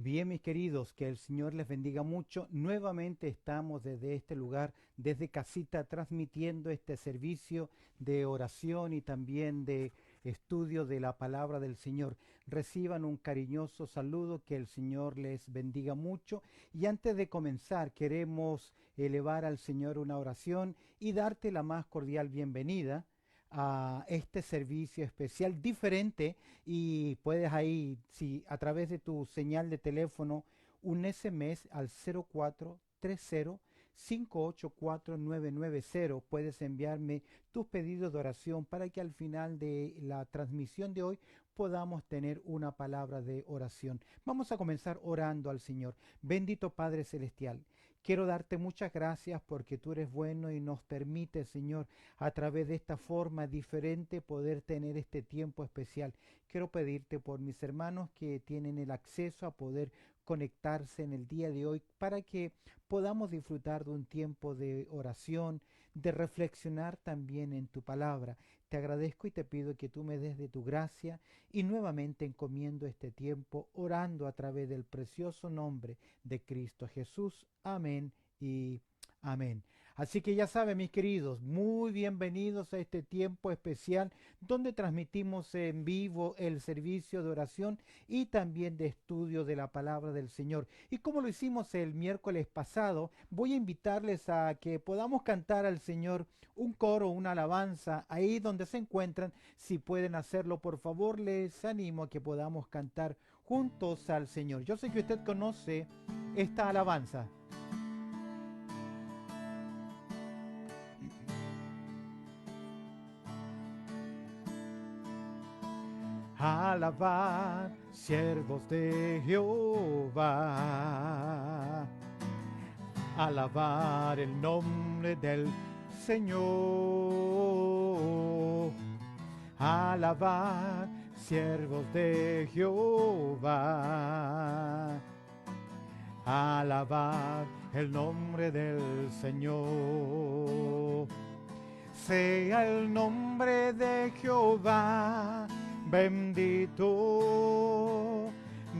Bien, mis queridos, que el Señor les bendiga mucho. Nuevamente estamos desde este lugar, desde casita, transmitiendo este servicio de oración y también de estudio de la palabra del Señor. Reciban un cariñoso saludo, que el Señor les bendiga mucho. Y antes de comenzar, queremos elevar al Señor una oración y darte la más cordial bienvenida a este servicio especial diferente, y puedes ahí, si a través de tu señal de teléfono, un SMS al 0430-584-990, puedes enviarme tus pedidos de oración para que al final de la transmisión de hoy podamos tener una palabra de oración. Vamos a comenzar orando al Señor. Bendito Padre Celestial, quiero darte muchas gracias porque tú eres bueno y nos permite, Señor, a través de esta forma diferente poder tener este tiempo especial. Quiero pedirte por mis hermanos que tienen el acceso a poder conectarse en el día de hoy para que podamos disfrutar de un tiempo de oración, de reflexionar también en tu palabra. Te agradezco y te pido que tú me des de tu gracia y nuevamente encomiendo este tiempo orando a través del precioso nombre de Cristo Jesús. Amén y amén. Así que ya saben, mis queridos, muy bienvenidos a este tiempo especial donde transmitimos en vivo el servicio de oración y también de estudio de la palabra del Señor. Y como lo hicimos el miércoles pasado, voy a invitarles a que podamos cantar al Señor un coro, una alabanza, ahí donde se encuentran. Si pueden hacerlo, por favor, les animo a que podamos cantar juntos al Señor. Yo sé que usted conoce esta alabanza. Alabad, siervos de Jehová, alabar el nombre del Señor. Alabad, siervos de Jehová, alabad el nombre del Señor. Sea el nombre de Jehová bendito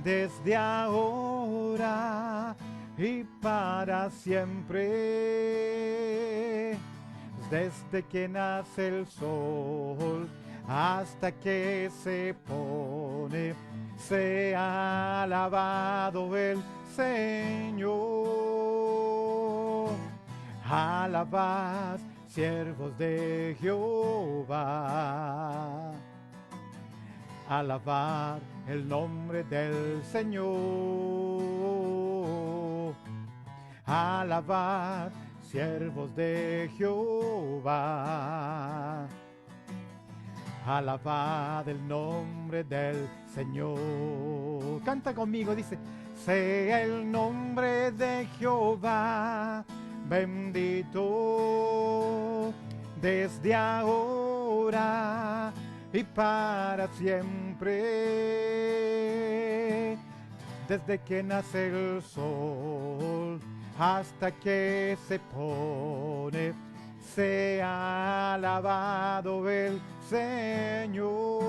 desde ahora y para siempre, desde que nace el sol hasta que se pone. Sea alabado el Señor. Alabad, siervos de Jehová, alabar el nombre del Señor. Alabad, siervos de Jehová, alabad el nombre del Señor. Canta conmigo, dice: sea el nombre de Jehová bendito desde ahora y para siempre, desde que nace el sol hasta que se pone. Sea alabado el Señor.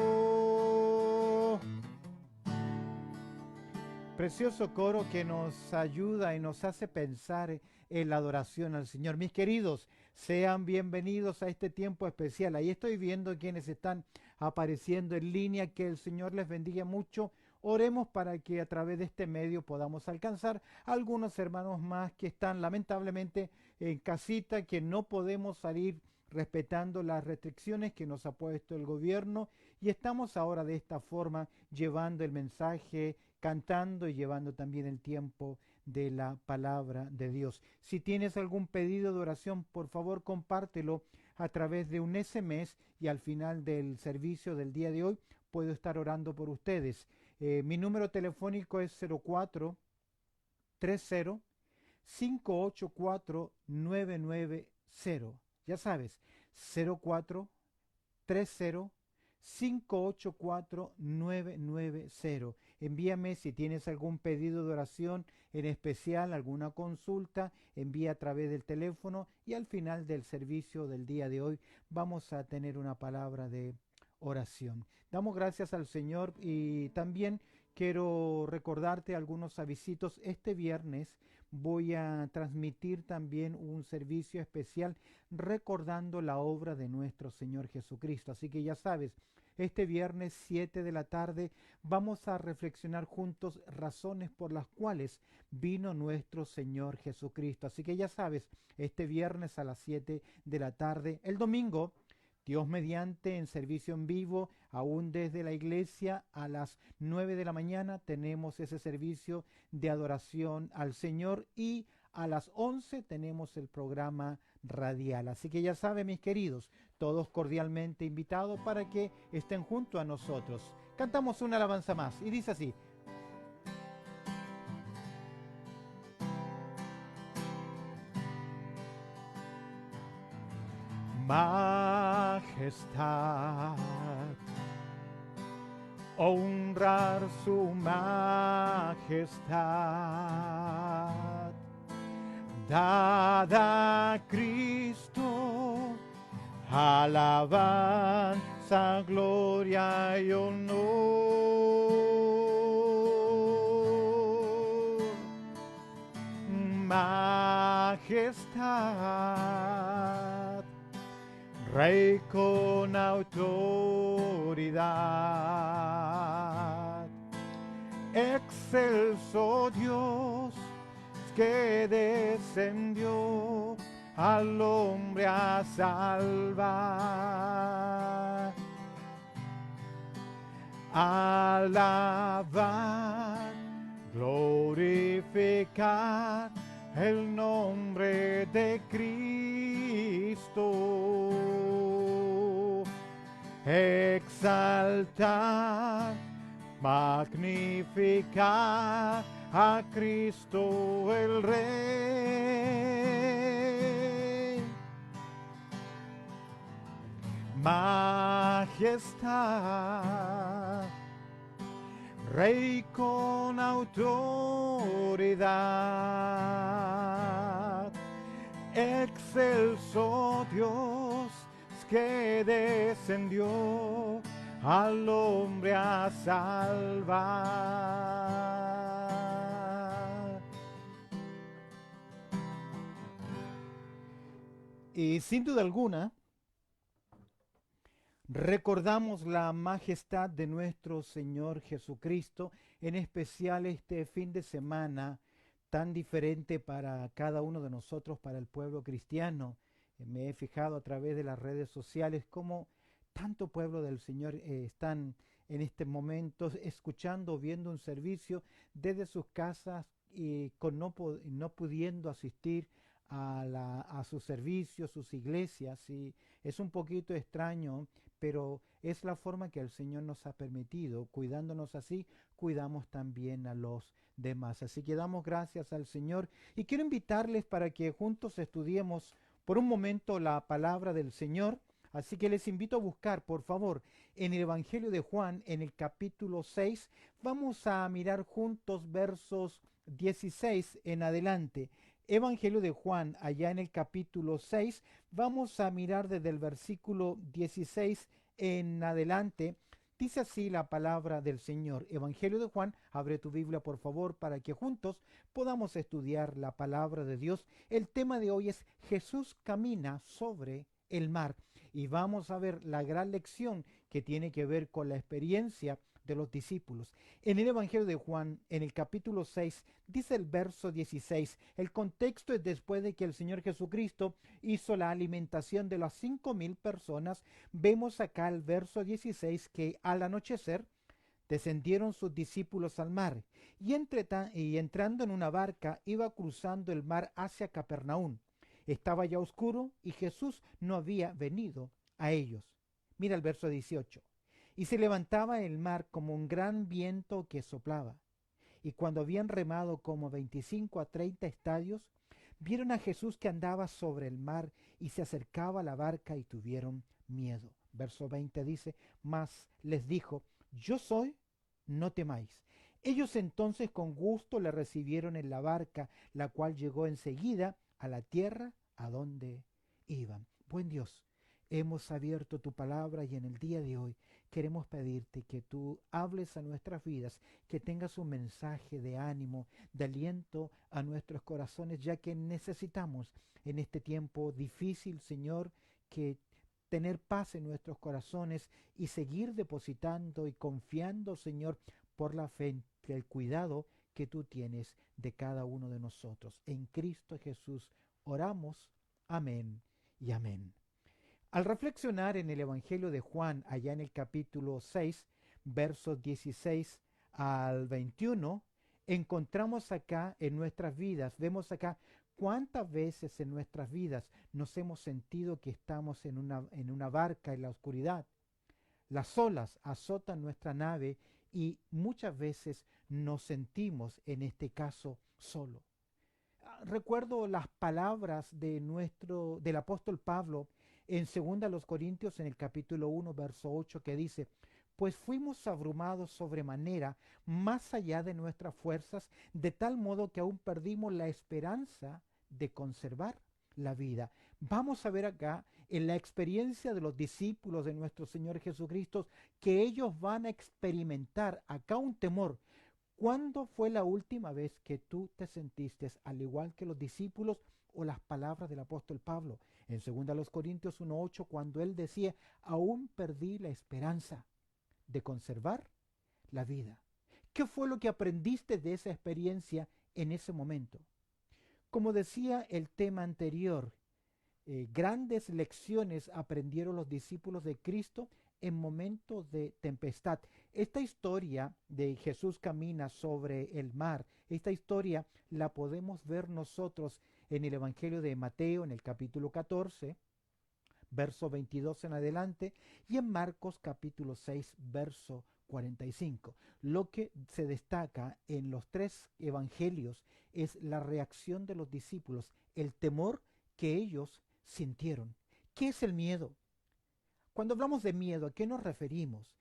Precioso coro que nos ayuda y nos hace pensar en la adoración al Señor. Mis queridos, sean bienvenidos a este tiempo especial. Ahí estoy viendo quienes están apareciendo en línea. Que el Señor les bendiga mucho. Oremos para que a través de este medio podamos alcanzar a algunos hermanos más que están lamentablemente en casita, que no podemos salir respetando las restricciones que nos ha puesto el gobierno, y estamos ahora de esta forma llevando el mensaje, cantando y llevando también el tiempo de la palabra de Dios. Si tienes algún pedido de oración, por favor compártelo a través de un SMS, y al final del servicio del día de hoy puedo estar orando por ustedes. Mi número telefónico es 0430-584-990. Ya sabes, 0430-584-990. Envíame si tienes algún pedido de oración en especial, alguna consulta, envía a través del teléfono, y al final del servicio del día de hoy vamos a tener una palabra de oración. Damos gracias al Señor, y también quiero recordarte algunos avisitos. Este viernes voy a transmitir también un servicio especial recordando la obra de nuestro Señor Jesucristo. Así que ya sabes, este viernes 7 de la tarde vamos a reflexionar juntos razones por las cuales vino nuestro Señor Jesucristo. Así que ya sabes, este viernes a las 7 de la tarde, el domingo, Dios mediante, en servicio en vivo, aún desde la iglesia, a las 9 de la mañana tenemos ese servicio de adoración al Señor y a las 11 tenemos el programa radial. Así que ya saben, mis queridos, todos cordialmente invitados para que estén junto a nosotros. Cantamos una alabanza más y dice así: Majestad, honrar su majestad, dada a Cristo, alabanza, gloria y honor. Majestad, Rey con autoridad, excelso Dios que descendió al hombre a salvar. Alabar, glorificar el nombre de Cristo, exaltar, magnificar a Cristo el Rey. Majestad, Rey con autoridad, excelso Dios que descendió al hombre a salvar. Y sin duda alguna, recordamos la majestad de nuestro Señor Jesucristo, en especial este fin de semana tan diferente para cada uno de nosotros, para el pueblo cristiano. Me he fijado a través de las redes sociales cómo tanto pueblo del Señor están en este momento escuchando, viendo un servicio desde sus casas y con no pudiendo asistir a sus servicios, sus iglesias. Y es un poquito extraño, pero es la forma que el Señor nos ha permitido. Cuidándonos así, cuidamos también a los demás. Así que damos gracias al Señor y quiero invitarles para que juntos estudiemos por un momento la palabra del Señor. Así que les invito a buscar, por favor, en el Evangelio de Juan, en el capítulo 6, vamos a mirar juntos versos 16 en adelante. Evangelio de Juan, allá en el capítulo 6, vamos a mirar desde el versículo 16 en adelante. Dice así la palabra del Señor. Evangelio de Juan, abre tu Biblia por favor para que juntos podamos estudiar la palabra de Dios. El tema de hoy es Jesús camina sobre el mar y vamos a ver la gran lección que tiene que ver con la experiencia de los discípulos. En el Evangelio de Juan, en el capítulo 6, dice el verso 16, el contexto es después de que el Señor Jesucristo hizo la alimentación de las 5,000 personas. Vemos acá el verso 16 que al anochecer descendieron sus discípulos al mar y entrando en una barca iba cruzando el mar hacia Capernaum. Estaba ya oscuro y Jesús no había venido a ellos. Mira el verso 18. Y se levantaba el mar como un gran viento que soplaba. Y cuando habían remado como 25 a 30 estadios, vieron a Jesús que andaba sobre el mar y se acercaba a la barca y tuvieron miedo. Verso 20 dice, mas les dijo, yo soy, no temáis. Ellos entonces con gusto le recibieron en la barca, la cual llegó enseguida a la tierra a donde iban. Buen Dios, hemos abierto tu palabra y en el día de hoy queremos pedirte que tú hables a nuestras vidas, que tengas un mensaje de ánimo, de aliento a nuestros corazones, ya que necesitamos en este tiempo difícil, Señor, que tener paz en nuestros corazones y seguir depositando y confiando, Señor, por la fe, en el cuidado que tú tienes de cada uno de nosotros. En Cristo Jesús oramos. Amén y amén. Al reflexionar en el Evangelio de Juan, allá en el capítulo 6, versos 16 al 21, encontramos acá en nuestras vidas, vemos acá cuántas veces en nuestras vidas nos hemos sentido que estamos en una barca en la oscuridad. Las olas azotan nuestra nave y muchas veces nos sentimos, en este caso, solo. Recuerdo las palabras del apóstol Pablo en 2 Corintios en el capítulo 1 verso 8 que dice, pues fuimos abrumados sobremanera más allá de nuestras fuerzas, de tal modo que aún perdimos la esperanza de conservar la vida. Vamos a ver acá en la experiencia de los discípulos de nuestro Señor Jesucristo que ellos van a experimentar acá un temor. ¿Cuándo fue la última vez que tú te sentiste al igual que los discípulos o las palabras del apóstol Pablo? En 2 Corintios 1:8, cuando él decía, aún perdí la esperanza de conservar la vida. ¿Qué fue lo que aprendiste de esa experiencia en ese momento? Como decía el tema anterior, grandes lecciones aprendieron los discípulos de Cristo en momentos de tempestad. Esta historia de Jesús camina sobre el mar, esta historia la podemos ver nosotros en el Evangelio de Mateo, en el capítulo 14, verso 22 en adelante, y en Marcos capítulo 6, verso 45. Lo que se destaca en los tres evangelios es la reacción de los discípulos, el temor que ellos sintieron. ¿Qué es el miedo? Cuando hablamos de miedo, ¿a qué nos referimos?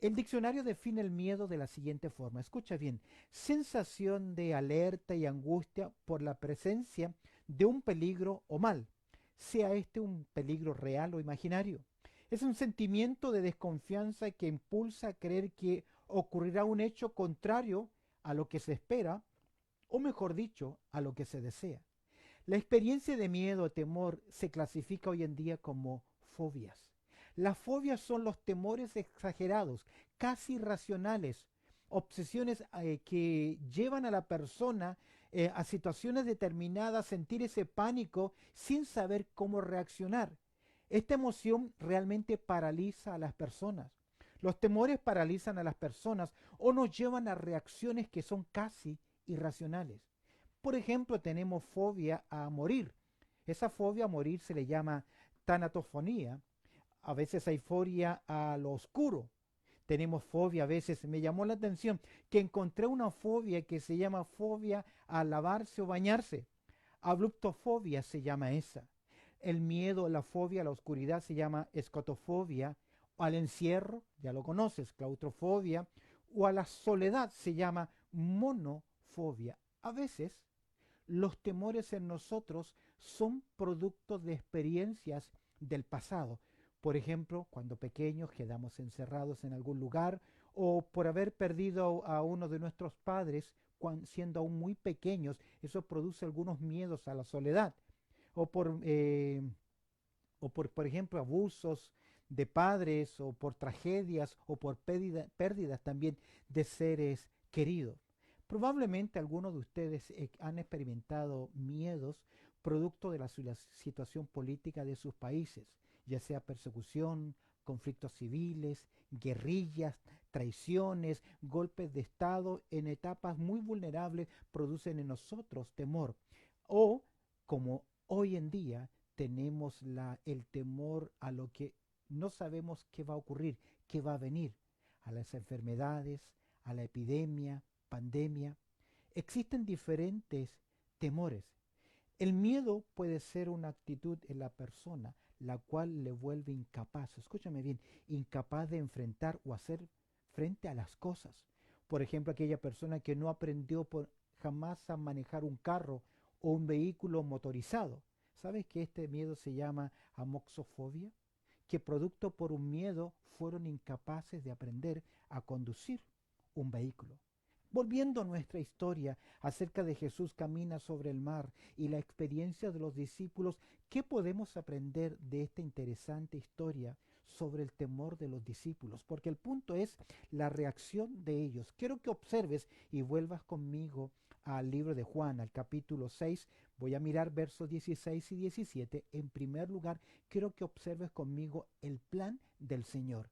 El diccionario define el miedo de la siguiente forma. Escucha bien. Sensación de alerta y angustia por la presencia de un peligro o mal, sea este un peligro real o imaginario. Es un sentimiento de desconfianza que impulsa a creer que ocurrirá un hecho contrario a lo que se espera, o mejor dicho, a lo que se desea. La experiencia de miedo o temor se clasifica hoy en día como fobias. Las fobias son los temores exagerados, casi irracionales, obsesiones que llevan a la persona a situaciones determinadas, sentir ese pánico sin saber cómo reaccionar. Esta emoción realmente paraliza a las personas. Los temores paralizan a las personas o nos llevan a reacciones que son casi irracionales. Por ejemplo, tenemos fobia a morir. Esa fobia a morir se le llama tanatofonía. A veces hay fobia a lo oscuro. Tenemos fobia, a veces me llamó la atención que encontré una fobia que se llama fobia a lavarse o bañarse. Abruptofobia se llama esa. El miedo, la fobia a la oscuridad se llama escotofobia. O al encierro, ya lo conoces, claustrofobia. O a la soledad se llama monofobia. A veces los temores en nosotros son productos de experiencias del pasado. Por ejemplo, cuando pequeños quedamos encerrados en algún lugar o por haber perdido a uno de nuestros padres siendo aún muy pequeños, eso produce algunos miedos a la soledad. O por ejemplo, abusos de padres o por tragedias o por pérdidas también de seres queridos. Probablemente algunos de ustedes han experimentado miedos producto de la situación política de sus países, ya sea persecución, conflictos civiles, guerrillas, traiciones, golpes de Estado en etapas muy vulnerables producen en nosotros temor. O como hoy en día tenemos el temor a lo que no sabemos qué va a ocurrir, qué va a venir, a las enfermedades, a la epidemia, pandemia. Existen diferentes temores. El miedo puede ser una actitud en la persona, la cual le vuelve incapaz, escúchame bien, incapaz de enfrentar o hacer frente a las cosas. Por ejemplo, aquella persona que no aprendió jamás a manejar un carro o un vehículo motorizado. ¿Sabes que este miedo se llama amoxofobia? que producto por un miedo fueron incapaces de aprender a conducir un vehículo. Volviendo a nuestra historia acerca de Jesús camina sobre el mar y la experiencia de los discípulos, ¿qué podemos aprender de esta interesante historia sobre el temor de los discípulos? Porque el punto es la reacción de ellos. Quiero que observes y vuelvas conmigo al libro de Juan, al capítulo 6. Voy a mirar versos 16 y 17. En primer lugar, quiero que observes conmigo el plan del Señor.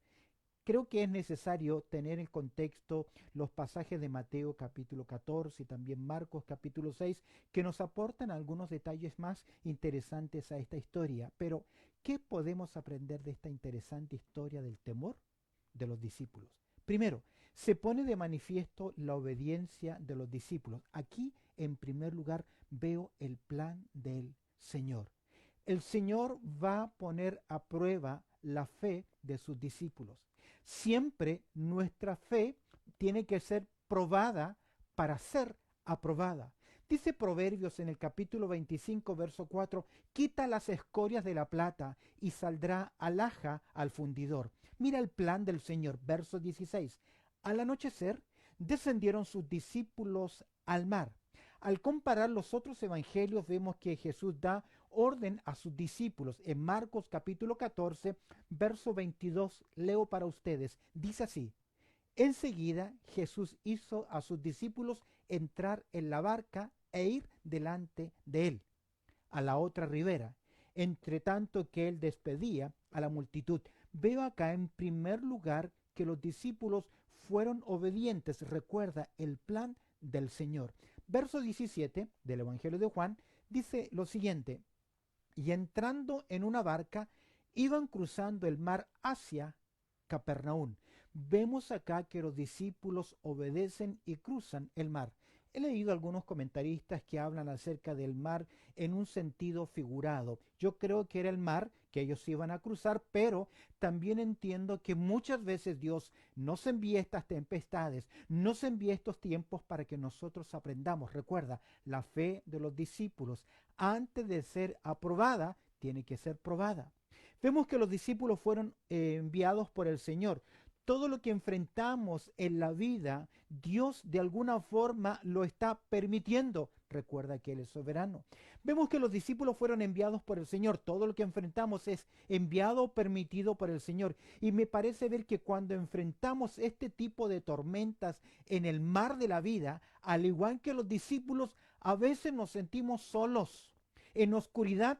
Creo que es necesario tener en contexto los pasajes de Mateo capítulo 14 y también Marcos capítulo 6 que nos aportan algunos detalles más interesantes a esta historia. Pero, ¿qué podemos aprender de esta interesante historia del temor de los discípulos? Primero, se pone de manifiesto la obediencia de los discípulos. Aquí, en primer lugar, veo el plan del Señor. El Señor va a poner a prueba la fe de sus discípulos. Siempre nuestra fe tiene que ser probada para ser aprobada. Dice Proverbios en el capítulo 25, verso 4, quita las escorias de la plata y saldrá alhaja al fundidor. Mira el plan del Señor, verso 16. Al anochecer descendieron sus discípulos al mar. Al comparar los otros evangelios vemos que Jesús da orden a sus discípulos. En Marcos capítulo 14, verso 22, leo para ustedes. Dice así: enseguida Jesús hizo a sus discípulos entrar en la barca e ir delante de él a la otra ribera, entre tanto que él despedía a la multitud. Veo acá en primer lugar que los discípulos fueron obedientes. Recuerda el plan del Señor. Verso 17 del Evangelio de Juan dice lo siguiente: y entrando en una barca, iban cruzando el mar hacia Capernaum. Vemos acá que los discípulos obedecen y cruzan el mar. He leído algunos comentaristas que hablan acerca del mar en un sentido figurado. Yo creo que era el mar que ellos iban a cruzar, pero también entiendo que muchas veces Dios nos envía estas tempestades, nos envía estos tiempos para que nosotros aprendamos. Recuerda, la fe de los discípulos, antes de ser aprobada, tiene que ser probada. Vemos que los discípulos fueron enviados por el Señor. Todo lo que enfrentamos en la vida, Dios de alguna forma lo está permitiendo. Recuerda que Él es soberano. Vemos que los discípulos fueron enviados por el Señor. Todo lo que enfrentamos es enviado o permitido por el Señor. Y me parece ver que cuando enfrentamos este tipo de tormentas en el mar de la vida, al igual que los discípulos, a veces nos sentimos solos, en oscuridad.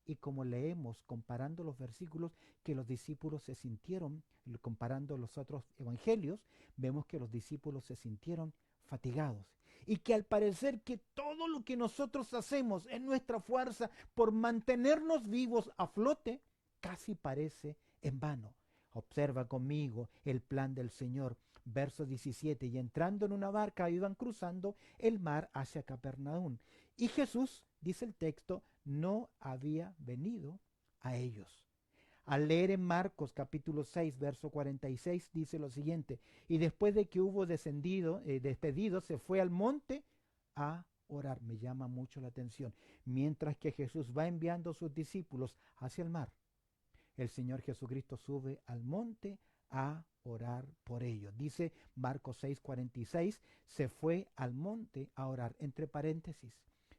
Y como leemos, comparando los versículos, que los discípulos se sintieron, comparando los otros evangelios, vemos que los discípulos se sintieron fatigados. Y que al parecer que todo lo que nosotros hacemos en nuestra fuerza por mantenernos vivos a flote, casi parece en vano. Observa conmigo el plan del Señor. Verso 17, y entrando en una barca iban cruzando el mar hacia Capernaum. Y Jesús, dice el texto, no había venido a ellos. Al leer en Marcos capítulo 6, verso 46, dice lo siguiente: y después de que hubo despedido, se fue al monte a orar. Me llama mucho la atención. Mientras que Jesús va enviando a sus discípulos hacia el mar, el Señor Jesucristo sube al monte a orar por ellos. Dice Marcos 6, 46, se fue al monte a orar. Entre paréntesis,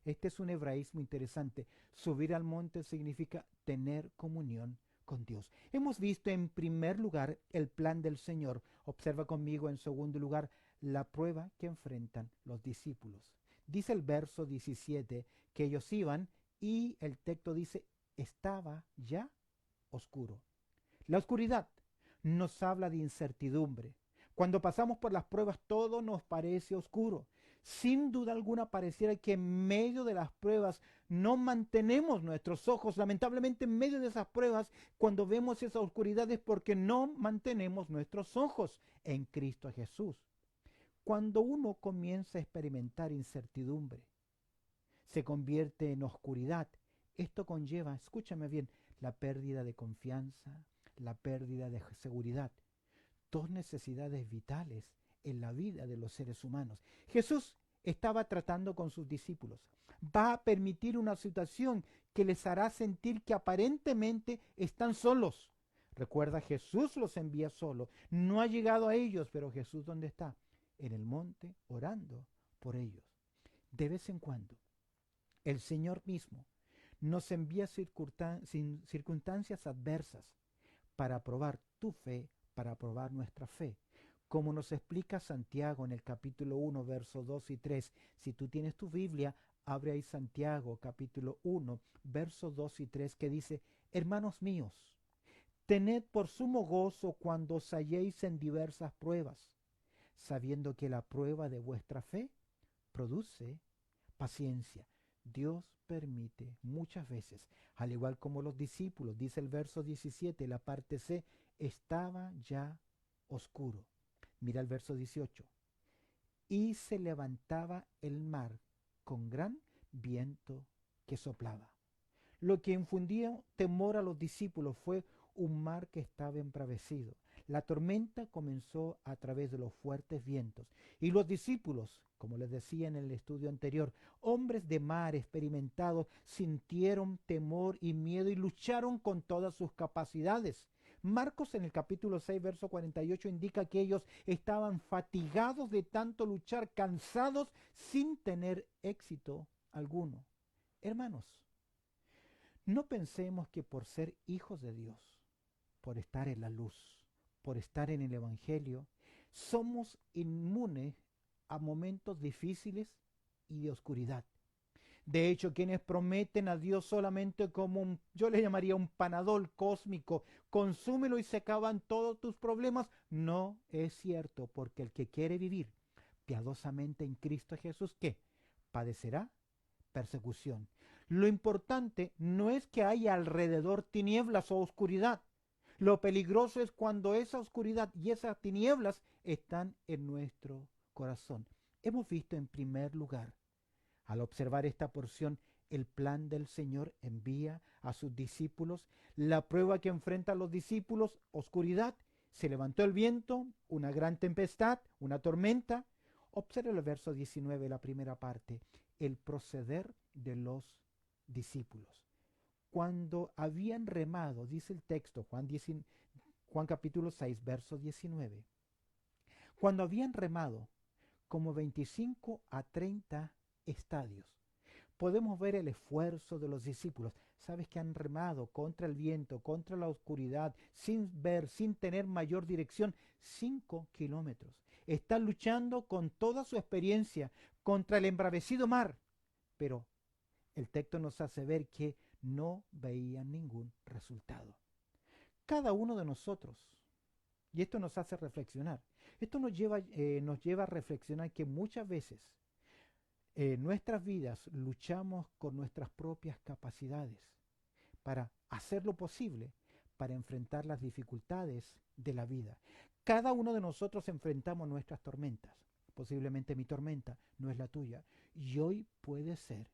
este es un hebraísmo interesante. Subir al monte significa tener comunión con Dios. Hemos visto en primer lugar el plan del Señor. Observa conmigo en segundo lugar la prueba que enfrentan los discípulos. Dice el verso 17 que ellos iban y el texto dice estaba ya oscuro. La oscuridad nos habla de incertidumbre. Cuando pasamos por las pruebas todo nos parece oscuro. Sin duda alguna pareciera que en medio de las pruebas no mantenemos nuestros ojos. Lamentablemente en medio de esas pruebas, cuando vemos esa oscuridad es porque no mantenemos nuestros ojos en Cristo Jesús. Cuando uno comienza a experimentar incertidumbre, se convierte en oscuridad. Esto conlleva, escúchame bien, la pérdida de confianza, la pérdida de seguridad. Dos necesidades vitales en la vida de los seres humanos. Jesús estaba tratando con sus discípulos. Va a permitir una situación que les hará sentir que aparentemente están solos. Recuerda, Jesús los envía solo. No ha llegado a ellos, pero Jesús, ¿dónde está? En el monte, orando por ellos. De vez en cuando, el Señor mismo nos envía circunstancias adversas para probar tu fe, para probar nuestra fe. Como nos explica Santiago en el capítulo 1, versos 2 y 3. Si tú tienes tu Biblia, abre ahí Santiago, capítulo 1, versos 2 y 3, que dice: hermanos míos, tened por sumo gozo cuando os halléis en diversas pruebas, sabiendo que la prueba de vuestra fe produce paciencia. Dios permite muchas veces, al igual como los discípulos, dice el verso 17, la parte C, estaba ya oscuro. Mira el verso 18. Y se levantaba el mar con gran viento que soplaba. Lo que infundió temor a los discípulos fue un mar que estaba embravecido. La tormenta comenzó a través de los fuertes vientos. Y los discípulos, como les decía en el estudio anterior, hombres de mar experimentados, sintieron temor y miedo y lucharon con todas sus capacidades. Marcos en el capítulo 6, verso 48 indica que ellos estaban fatigados de tanto luchar, cansados sin tener éxito alguno. Hermanos, no pensemos que por ser hijos de Dios, por estar en la luz, por estar en el Evangelio, somos inmunes a momentos difíciles y de oscuridad. De hecho, quienes prometen a Dios solamente como yo le llamaría un panadol cósmico, consúmelo y se acaban todos tus problemas, no es cierto, porque el que quiere vivir piadosamente en Cristo Jesús, ¿qué? Padecerá persecución. Lo importante no es que haya alrededor tinieblas o oscuridad. Lo peligroso es cuando esa oscuridad y esas tinieblas están en nuestro corazón. Hemos visto en primer lugar, al observar esta porción, el plan del Señor envía a sus discípulos. La prueba que enfrentan los discípulos, oscuridad, se levantó el viento, una gran tempestad, una tormenta. Observe el verso 19, la primera parte, el proceder de los discípulos. Cuando habían remado, dice el texto, Juan capítulo 6, verso 19, cuando habían remado como 25 a 30 estadios, podemos ver el esfuerzo de los discípulos. Sabes que han remado contra el viento, contra la oscuridad, sin ver, sin tener mayor dirección, 5 kilómetros. Están luchando con toda su experiencia contra el embravecido mar, pero el texto nos hace ver que no veían ningún resultado. Cada uno de nosotros, y esto nos hace reflexionar, esto nos lleva a reflexionar que muchas veces en nuestras vidas luchamos con nuestras propias capacidades para hacer lo posible para enfrentar las dificultades de la vida. Cada uno de nosotros enfrentamos nuestras tormentas. Posiblemente mi tormenta no es la tuya. Y hoy puede ser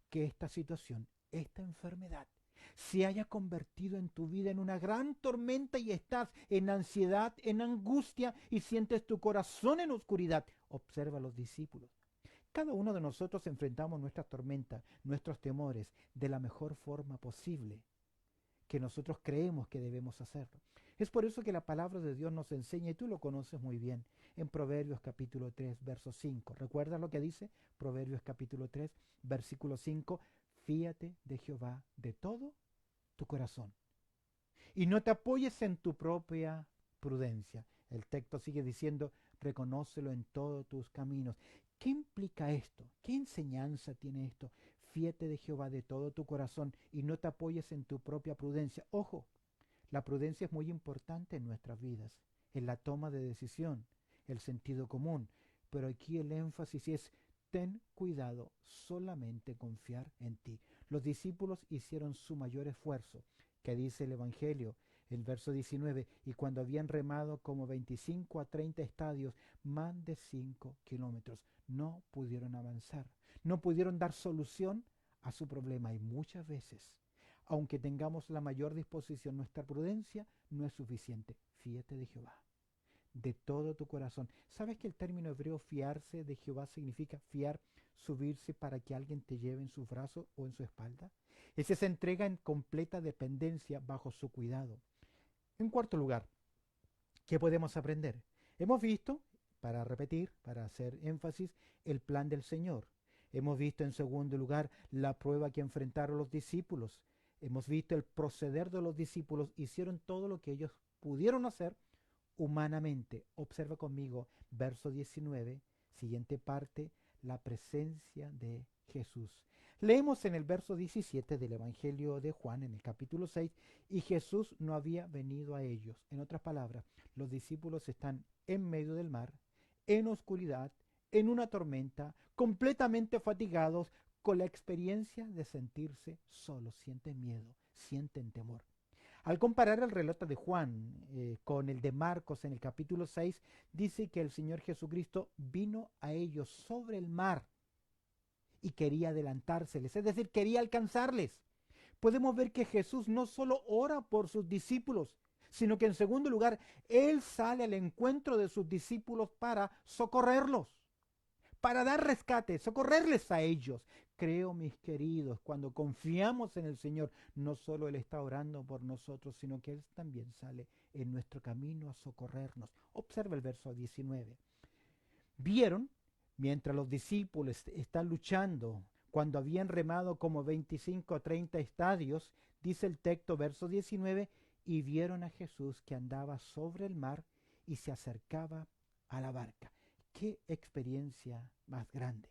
que esta situación, esta enfermedad, se haya convertido en tu vida en una gran tormenta y estás en ansiedad, en angustia y sientes tu corazón en oscuridad. Observa a los discípulos. Cada uno de nosotros enfrentamos nuestras tormentas, nuestros temores, de la mejor forma posible que nosotros creemos que debemos hacerlo. Es por eso que la palabra de Dios nos enseña, y tú lo conoces muy bien, en Proverbios capítulo 3, verso 5. ¿Recuerdas lo que dice? Proverbios capítulo 3, versículo 5. Fíate de Jehová de todo tu corazón y no te apoyes en tu propia prudencia. El texto sigue diciendo, reconócelo en todos tus caminos. ¿Qué implica esto? ¿Qué enseñanza tiene esto? Fíate de Jehová de todo tu corazón y no te apoyes en tu propia prudencia. Ojo, la prudencia es muy importante en nuestras vidas, en la toma de decisión, el sentido común. Pero aquí el énfasis es, ten cuidado, solamente confiar en ti. Los discípulos hicieron su mayor esfuerzo, que dice el Evangelio, el verso 19, y cuando habían remado como 25 a 30 estadios, más de 5 kilómetros, no pudieron avanzar, no pudieron dar solución a su problema. Y muchas veces, aunque tengamos la mayor disposición, nuestra prudencia no es suficiente. Fíate de Jehová de todo tu corazón. ¿Sabes que el término hebreo fiarse de Jehová significa fiar, subirse para que alguien te lleve en sus brazos o en su espalda? Es esa entrega en completa dependencia bajo su cuidado. En cuarto lugar, ¿qué podemos aprender? Hemos visto, para repetir, para hacer énfasis, el plan del Señor. Hemos visto en segundo lugar la prueba que enfrentaron los discípulos. Hemos visto el proceder de los discípulos. Hicieron todo lo que ellos pudieron hacer humanamente. Observa conmigo verso 19, siguiente parte, la presencia de Jesús. Leemos en el verso 17 del Evangelio de Juan, en el capítulo 6, y Jesús no había venido a ellos. En otras palabras, los discípulos están en medio del mar, en oscuridad, en una tormenta, completamente fatigados, con la experiencia de sentirse solos, sienten miedo, sienten temor. Al comparar el relato de Juan con el de Marcos en el capítulo 6, dice que el Señor Jesucristo vino a ellos sobre el mar y quería adelantárseles, es decir, quería alcanzarles. Podemos ver que Jesús no solo ora por sus discípulos, sino que en segundo lugar, Él sale al encuentro de sus discípulos para socorrerlos, para dar rescate, socorrerles a ellos. Creo, mis queridos, cuando confiamos en el Señor, no solo Él está orando por nosotros, sino que Él también sale en nuestro camino a socorrernos. Observa el verso 19. Vieron, mientras los discípulos están luchando, cuando habían remado como 25 o 30 estadios, dice el texto, verso 19, y vieron a Jesús que andaba sobre el mar y se acercaba a la barca. ¡Qué experiencia más grande!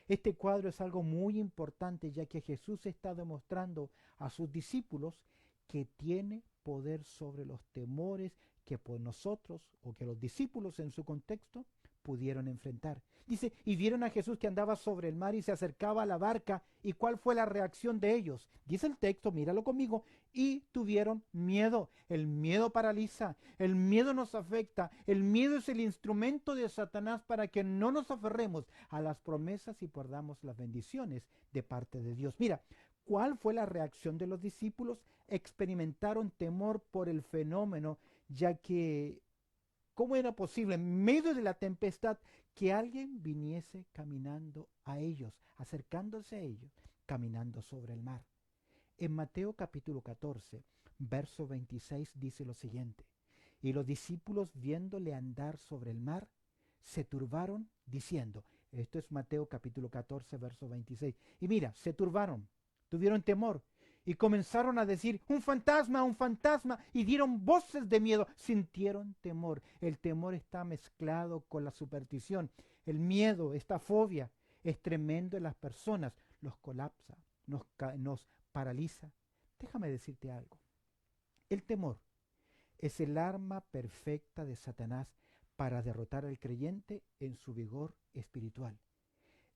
Este cuadro es algo muy importante, ya que Jesús está demostrando a sus discípulos que tiene poder sobre los temores que por nosotros o que los discípulos en su contexto pudieron enfrentar. Dice, y vieron a Jesús que andaba sobre el mar y se acercaba a la barca. ¿Y cuál fue la reacción de ellos? Dice el texto, míralo conmigo, y tuvieron miedo. El miedo paraliza, el miedo nos afecta, el miedo es el instrumento de Satanás para que no nos aferremos a las promesas y perdamos las bendiciones de parte de Dios. Mira, ¿cuál fue la reacción de los discípulos? Experimentaron temor por el fenómeno, ya que ¿cómo era posible en medio de la tempestad que alguien viniese caminando a ellos, acercándose a ellos, caminando sobre el mar? En Mateo capítulo 14, verso 26 dice lo siguiente: y los discípulos viéndole andar sobre el mar, se turbaron diciendo, esto es Mateo capítulo 14, verso 26, y mira, se turbaron, tuvieron temor, y comenzaron a decir, un fantasma, y dieron voces de miedo, sintieron temor. El temor está mezclado con la superstición. El miedo, esta fobia, es tremendo en las personas, los colapsa, nos paraliza. Déjame decirte algo. El temor es el arma perfecta de Satanás para derrotar al creyente en su vigor espiritual.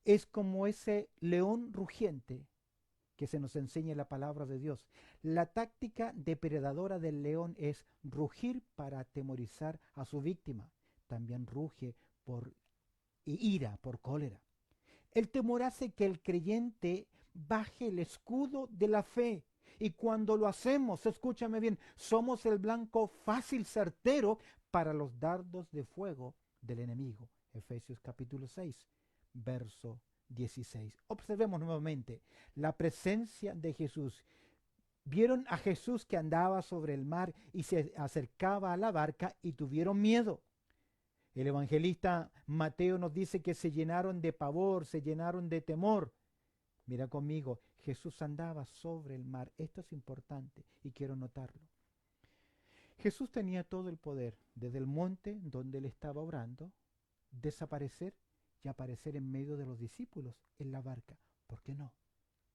Es como ese león rugiente que se nos enseña en la palabra de Dios. La táctica depredadora del león es rugir para atemorizar a su víctima. También ruge por ira, por cólera. El temor hace que el creyente baje el escudo de la fe. Y cuando lo hacemos, escúchame bien, somos el blanco fácil, certero para los dardos de fuego del enemigo. Efesios capítulo 6, verso 16. Observemos nuevamente la presencia de Jesús. Vieron a Jesús que andaba sobre el mar y se acercaba a la barca y tuvieron miedo. El evangelista Mateo nos dice que se llenaron de pavor, se llenaron de temor. Mira conmigo, Jesús andaba sobre el mar. Esto es importante y quiero notarlo. Jesús tenía todo el poder, desde el monte donde él estaba orando, desaparecer y aparecer en medio de los discípulos en la barca. ¿Por qué no?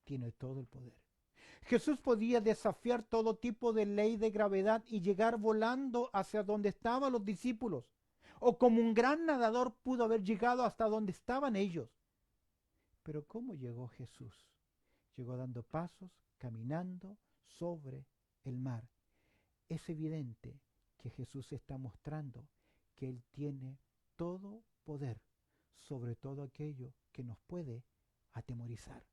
Tiene todo el poder. Jesús podía desafiar todo tipo de ley de gravedad y llegar volando hacia donde estaban los discípulos. O como un gran nadador pudo haber llegado hasta donde estaban ellos. Pero ¿cómo llegó Jesús? Llegó dando pasos, caminando sobre el mar. Es evidente que Jesús está mostrando que Él tiene todo poder sobre todo aquello que nos puede atemorizar.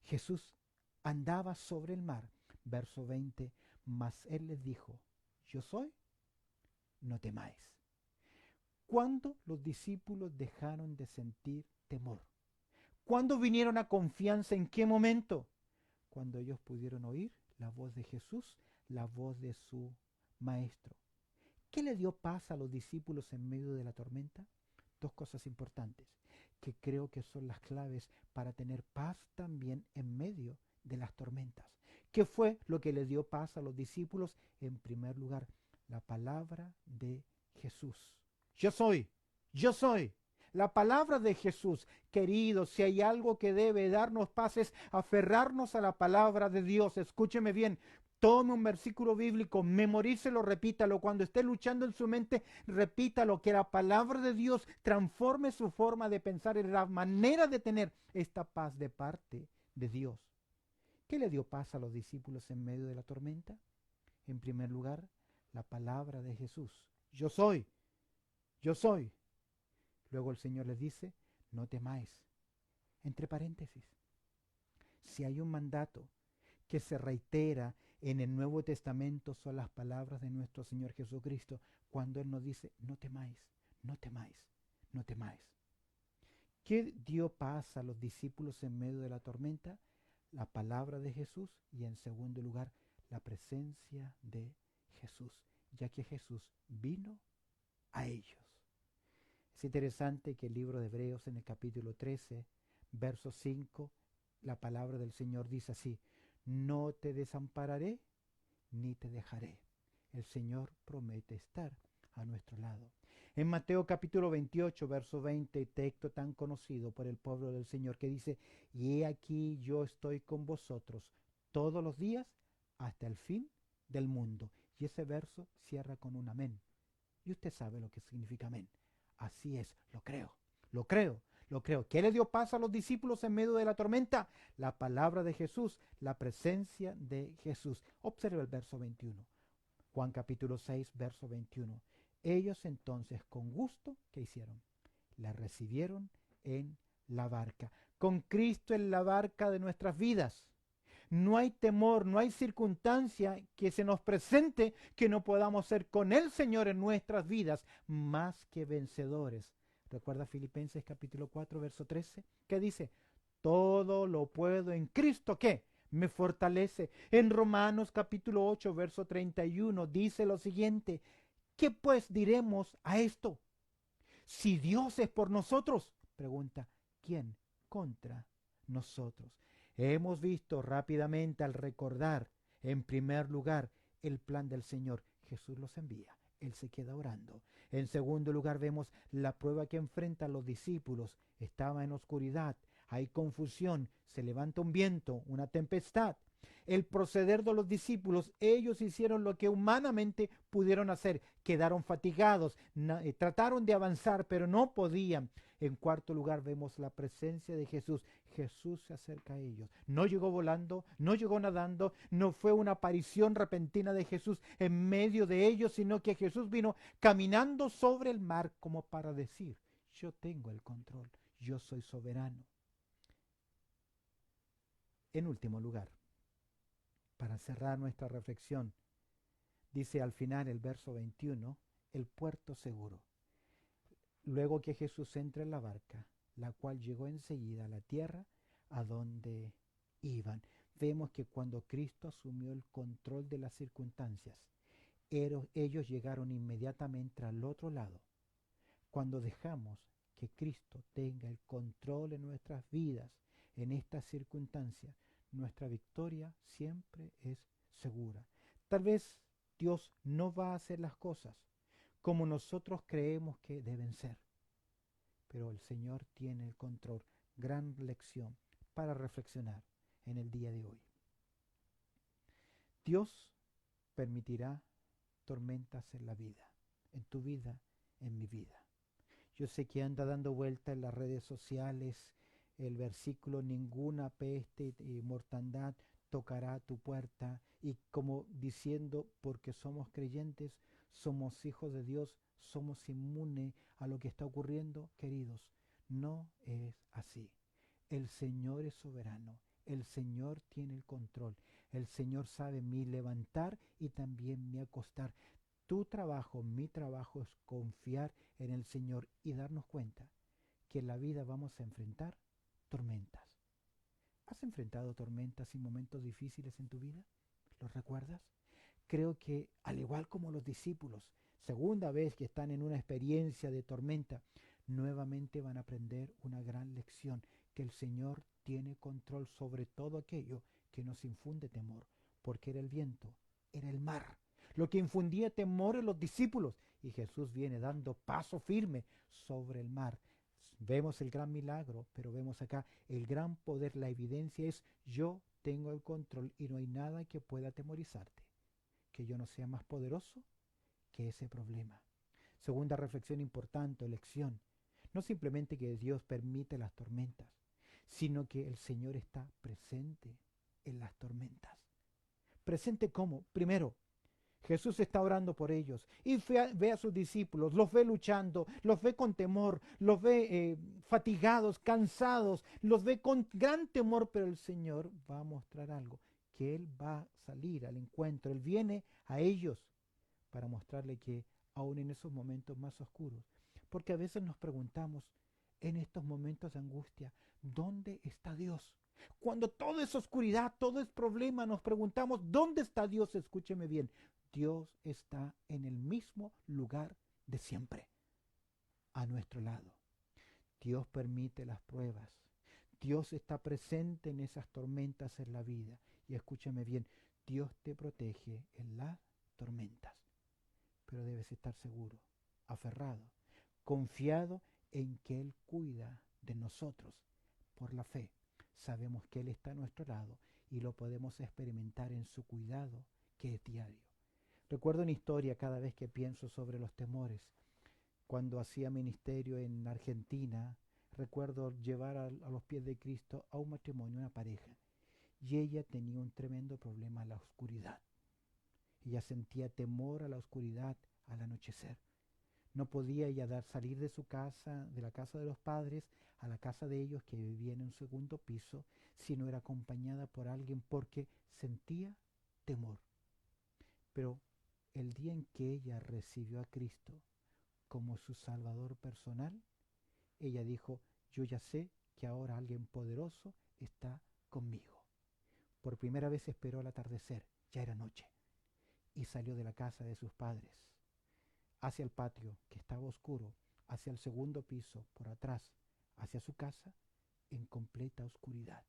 Jesús andaba sobre el mar, verso 20, mas Él les dijo, yo soy, no temáis. ¿Cuándo los discípulos dejaron de sentir temor? ¿Cuándo vinieron a confianza? ¿En qué momento? Cuando ellos pudieron oír la voz de Jesús, la voz de su Maestro. ¿Qué le dio paz a los discípulos en medio de la tormenta? Dos cosas importantes que creo que son las claves para tener paz también en medio de las tormentas. ¿Qué fue lo que les dio paz a los discípulos? En primer lugar, la palabra de Jesús. Yo soy, yo soy. La palabra de Jesús, queridos, si hay algo que debe darnos paz es aferrarnos a la palabra de Dios. Escúcheme bien, tome un versículo bíblico, memorícelo, repítalo. Cuando esté luchando en su mente, repítalo. Que la palabra de Dios transforme su forma de pensar en la manera de tener esta paz de parte de Dios. ¿Qué le dio paz a los discípulos en medio de la tormenta? En primer lugar, la palabra de Jesús. Yo soy, yo soy. Luego el Señor les dice, no temáis. Entre paréntesis, si hay un mandato que se reitera en el Nuevo Testamento son las palabras de nuestro Señor Jesucristo, cuando Él nos dice, no temáis, no temáis, no temáis. ¿Qué dio paz a los discípulos en medio de la tormenta? La palabra de Jesús y en segundo lugar, la presencia de Jesús, ya que Jesús vino a ellos. Es interesante que el libro de Hebreos en el capítulo 13, verso 5, la palabra del Señor dice así, no te desampararé ni te dejaré. El Señor promete estar a nuestro lado. En Mateo capítulo 28, verso 20, texto tan conocido por el pueblo del Señor que dice, y he aquí yo estoy con vosotros todos los días hasta el fin del mundo. Y ese verso cierra con un amén. Y usted sabe lo que significa amén. Así es, lo creo, lo creo, lo creo. ¿Qué le dio paz a los discípulos en medio de la tormenta? La palabra de Jesús, la presencia de Jesús. Observe el verso 21. Juan capítulo 6, verso 21. Ellos entonces con gusto, ¿qué hicieron? La recibieron en la barca. Con Cristo en la barca de nuestras vidas. No hay temor, no hay circunstancia que se nos presente que no podamos ser con el Señor en nuestras vidas más que vencedores. ¿Recuerda Filipenses capítulo 4, verso 13? ¿Qué dice? Todo lo puedo en Cristo, ¿qué? Me fortalece. En Romanos capítulo 8, verso 31 dice lo siguiente. ¿Qué pues diremos a esto? Si Dios es por nosotros, pregunta, ¿quién contra nosotros? Hemos visto rápidamente al recordar, en primer lugar, el plan del Señor. Jesús los envía, Él se queda orando. En segundo lugar, vemos la prueba que enfrentan los discípulos. Estaba en oscuridad, hay confusión, se levanta un viento, una tempestad. El proceder de los discípulos, ellos hicieron lo que humanamente pudieron hacer, quedaron fatigados, trataron de avanzar, pero no podían. En cuarto lugar vemos la presencia de Jesús. Jesús se acerca a ellos. No llegó volando, no llegó nadando, no fue una aparición repentina de Jesús en medio de ellos, sino que Jesús vino caminando sobre el mar como para decir, yo tengo el control, yo soy soberano. En último lugar, para cerrar nuestra reflexión, dice al final el verso 21, el puerto seguro. Luego que Jesús entra en la barca, la cual llegó enseguida a la tierra a donde iban. Vemos que cuando Cristo asumió el control de las circunstancias, ellos llegaron inmediatamente al otro lado. Cuando dejamos que Cristo tenga el control en nuestras vidas, en estas circunstancias, nuestra victoria siempre es segura. Tal vez Dios no va a hacer las cosas como nosotros creemos que deben ser, pero el Señor tiene el control. Gran lección para reflexionar en el día de hoy. Dios permitirá tormentas en la vida, en tu vida, en mi vida. Yo sé que anda dando vuelta en las redes sociales el versículo, ninguna peste y mortandad tocará tu puerta, y como diciendo, porque somos creyentes, somos hijos de Dios, somos inmunes a lo que está ocurriendo. Queridos, no es así. El Señor es soberano, el Señor tiene el control, el Señor sabe mi levantar y también mi acostar. Tu trabajo, mi trabajo es confiar en el Señor y darnos cuenta que en la vida vamos a enfrentar tormentas. ¿Has enfrentado tormentas y momentos difíciles en tu vida? ¿Los recuerdas? creo que al igual como los discípulos, segunda vez que están en una experiencia de tormenta, nuevamente van a aprender una gran lección, que el Señor tiene control sobre todo aquello que nos infunde temor, porque era el viento, era el mar, lo que infundía temor en los discípulos, y Jesús viene dando paso firme sobre el mar. Vemos el gran milagro, pero vemos acá el gran poder. La evidencia es: yo tengo el control y no hay nada que pueda atemorizarte, que yo no sea más poderoso que ese problema. Segunda reflexión importante, lección: no simplemente que Dios permite las tormentas, sino que el Señor está presente en las tormentas. ¿Presente cómo? Primero, Jesús está orando por ellos y ve a sus discípulos, los ve luchando, los ve con temor, los ve fatigados, cansados, los ve con gran temor, pero el Señor va a mostrar algo, que Él va a salir al encuentro, Él viene a ellos para mostrarle que aún en esos momentos más oscuros, porque a veces nos preguntamos en estos momentos de angustia, ¿dónde está Dios? Cuando todo es oscuridad, todo es problema, nos preguntamos, ¿dónde está Dios? Escúcheme bien, Dios está en el mismo lugar de siempre, a nuestro lado. Dios permite las pruebas. Dios está presente en esas tormentas en la vida. Y escúchame bien, Dios te protege en las tormentas. Pero debes estar seguro, aferrado, confiado en que Él cuida de nosotros por la fe. Sabemos que Él está a nuestro lado y lo podemos experimentar en su cuidado, que es diario. Recuerdo una historia cada vez que pienso sobre los temores. Cuando hacía ministerio en Argentina, recuerdo llevar a los pies de Cristo a un matrimonio, una pareja, y ella tenía un tremendo problema: la oscuridad. Ella sentía temor a la oscuridad al anochecer. No podía ella salir de su casa, de la casa de los padres, a la casa de ellos que vivían en un segundo piso, si no era acompañada por alguien, porque sentía temor. Pero el día en que ella recibió a Cristo como su Salvador personal, ella dijo: yo ya sé que ahora alguien poderoso está conmigo. Por primera vez esperó al atardecer, ya era noche, y salió de la casa de sus padres, hacia el patio que estaba oscuro, hacia el segundo piso, por atrás, hacia su casa, en completa oscuridad.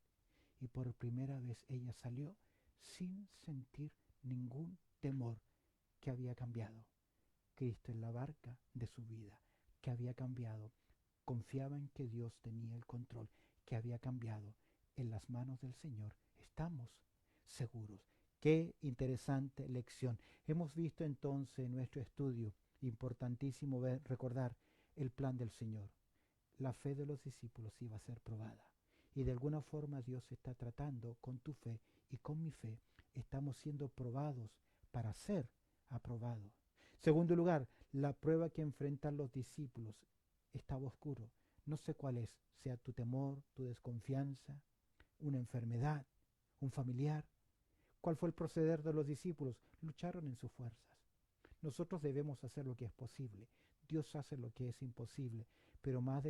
Y por primera vez ella salió sin sentir ningún temor, que había cambiado. Cristo en la barca de su vida, que había cambiado. Confiaba en que Dios tenía el control, que había cambiado. En las manos del Señor estamos seguros. Qué interesante lección. Hemos visto entonces en nuestro estudio, importantísimo recordar el plan del Señor. La fe de los discípulos iba a ser probada. Y de alguna forma Dios está tratando con tu fe y con mi fe. Estamos siendo probados para ser aprobados. Segundo lugar, la prueba que enfrentan los discípulos estaba oscuro. No sé cuál es, sea tu temor, tu desconfianza, una enfermedad, un familiar. ¿Cuál fue el proceder de los discípulos? Lucharon en sus fuerzas. Nosotros debemos hacer lo que es posible. Dios hace lo que es imposible. Pero más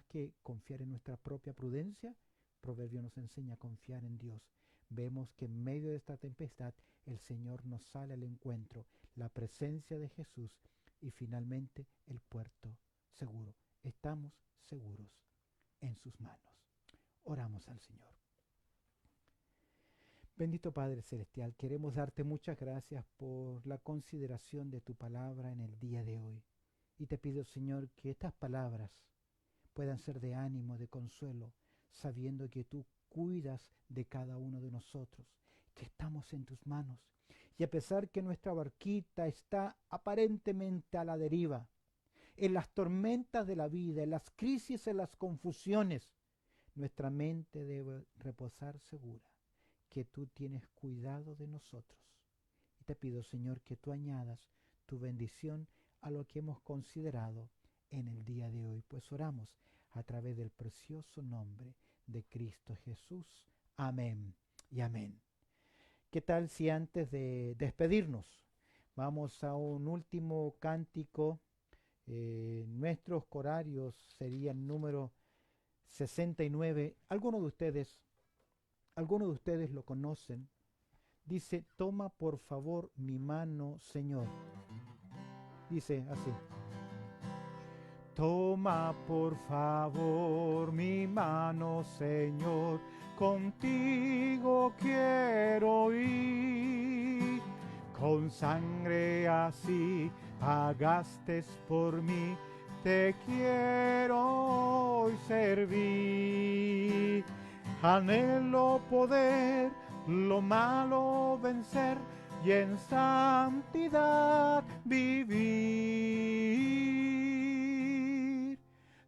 que confiar en nuestra propia prudencia, Proverbio nos enseña a confiar en Dios. Vemos que en medio de esta tempestad el Señor nos sale al encuentro, la presencia de Jesús y finalmente el puerto seguro. Estamos seguros en sus manos. Oramos al Señor. Bendito Padre Celestial, queremos darte muchas gracias por la consideración de tu palabra en el día de hoy. Y te pido, Señor, que estas palabras puedan ser de ánimo, de consuelo, sabiendo que tú cuidas de cada uno de nosotros, que estamos en tus manos. Y a pesar que nuestra barquita está aparentemente a la deriva, en las tormentas de la vida, en las crisis, en las confusiones, nuestra mente debe reposar segura, que tú tienes cuidado de nosotros. Y te pido, Señor, que tú añadas tu bendición a lo que hemos considerado en el día de hoy, pues oramos a través del precioso nombre de Cristo Jesús. Amén y amén. ¿Qué tal si antes de despedirnos vamos a un último cántico? Nuestros corarios serían número 69. Algunos de ustedes lo conocen. Dice, toma por favor mi mano, Señor. Dice así. Toma por favor mi mano, Señor, contigo quiero ir. Con sangre así pagaste por mí, te quiero hoy servir. Anhelo poder lo malo vencer y en santidad vivir.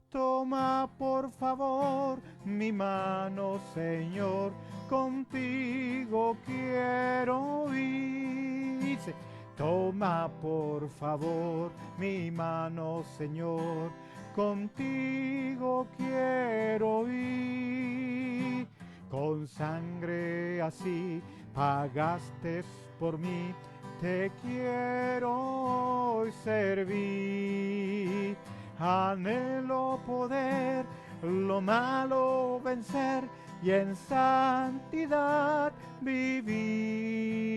Toma por favor mi mano, Señor, contigo quiero ir. Dice, toma por favor mi mano, Señor, contigo quiero ir. Con sangre así pagaste por mí, te quiero hoy servir. Anhelo poder lo malo vencer y en santidad vivir.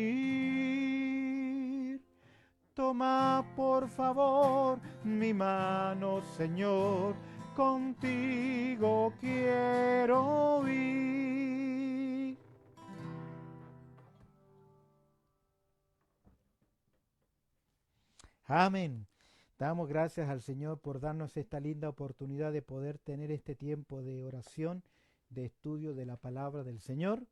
Toma por favor mi mano, Señor, contigo quiero ir. Amén. Damos gracias al Señor por darnos esta linda oportunidad de poder tener este tiempo de oración, de estudio de la palabra del Señor.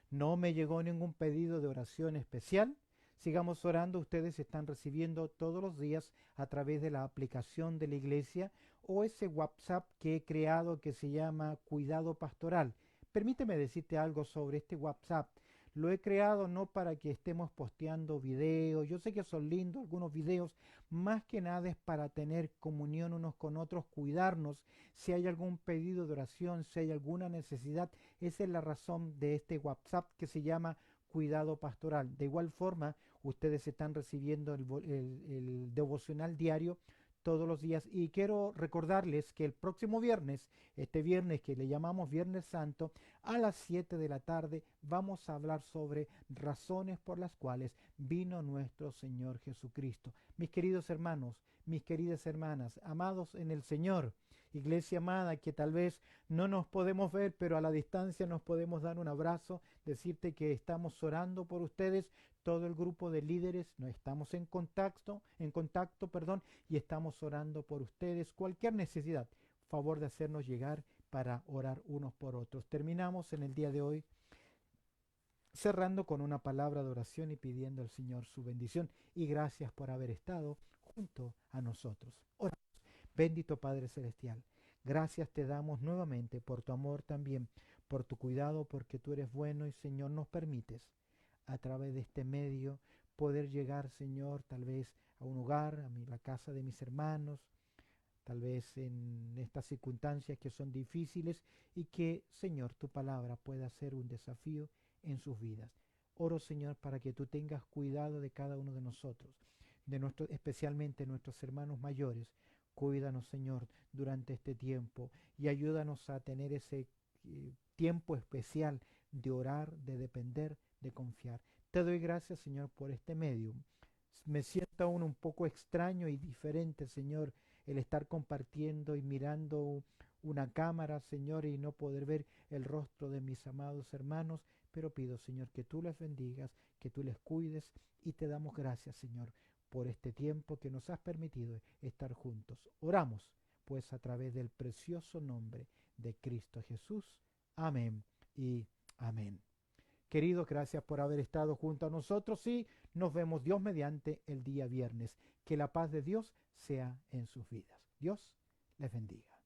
No me llegó ningún pedido de oración especial. Sigamos orando. Ustedes están recibiendo todos los días a través de la aplicación de la iglesia o ese WhatsApp que he creado que se llama Cuidado Pastoral. Permíteme decirte algo sobre este WhatsApp. Lo he creado no para que estemos posteando videos. Yo sé que son lindos algunos videos. Más que nada es para tener comunión unos con otros, cuidarnos. Si hay algún pedido de oración, si hay alguna necesidad, esa es la razón de este WhatsApp que se llama Cuidado Pastoral. De igual forma, ustedes están recibiendo el devocional diario todos los días. Y quiero recordarles que el próximo viernes, este viernes que le llamamos Viernes Santo, a las 7 de la tarde vamos a hablar sobre razones por las cuales vino nuestro Señor Jesucristo. Mis queridos hermanos, mis queridas hermanas, amados en el Señor, iglesia amada, que tal vez no nos podemos ver, pero a la distancia nos podemos dar un abrazo, decirte que estamos orando por ustedes, todo el grupo de líderes, no estamos en contacto, perdón, y estamos orando por ustedes. Cualquier necesidad, favor de hacernos llegar para orar unos por otros. Terminamos en el día de hoy cerrando con una palabra de oración y pidiendo al Señor su bendición y gracias por haber estado junto a nosotros. Oramos. Bendito Padre Celestial, gracias te damos nuevamente por tu amor también, por tu cuidado, porque tú eres bueno y Señor nos permites a través de este medio poder llegar, Señor, tal vez a un hogar, la casa de mis hermanos, tal vez en estas circunstancias que son difíciles y que, Señor, tu palabra pueda ser un desafío en sus vidas. Oro, Señor, para que tú tengas cuidado de cada uno de nosotros, especialmente nuestros hermanos mayores. Cuídanos, Señor, durante este tiempo y ayúdanos a tener ese tiempo especial de orar, de depender, de confiar. Te doy gracias, Señor, por este medio. Me siento aún un poco extraño y diferente, Señor, el estar compartiendo y mirando una cámara, Señor, y no poder ver el rostro de mis amados hermanos, pero pido, Señor, que tú les bendigas, que tú les cuides y te damos gracias, Señor, por este tiempo que nos has permitido estar juntos. Oramos, pues, a través del precioso nombre de Cristo Jesús. Amén y amén. Queridos, gracias por haber estado junto a nosotros y nos vemos Dios mediante el día viernes. Que la paz de Dios sea en sus vidas. Dios les bendiga.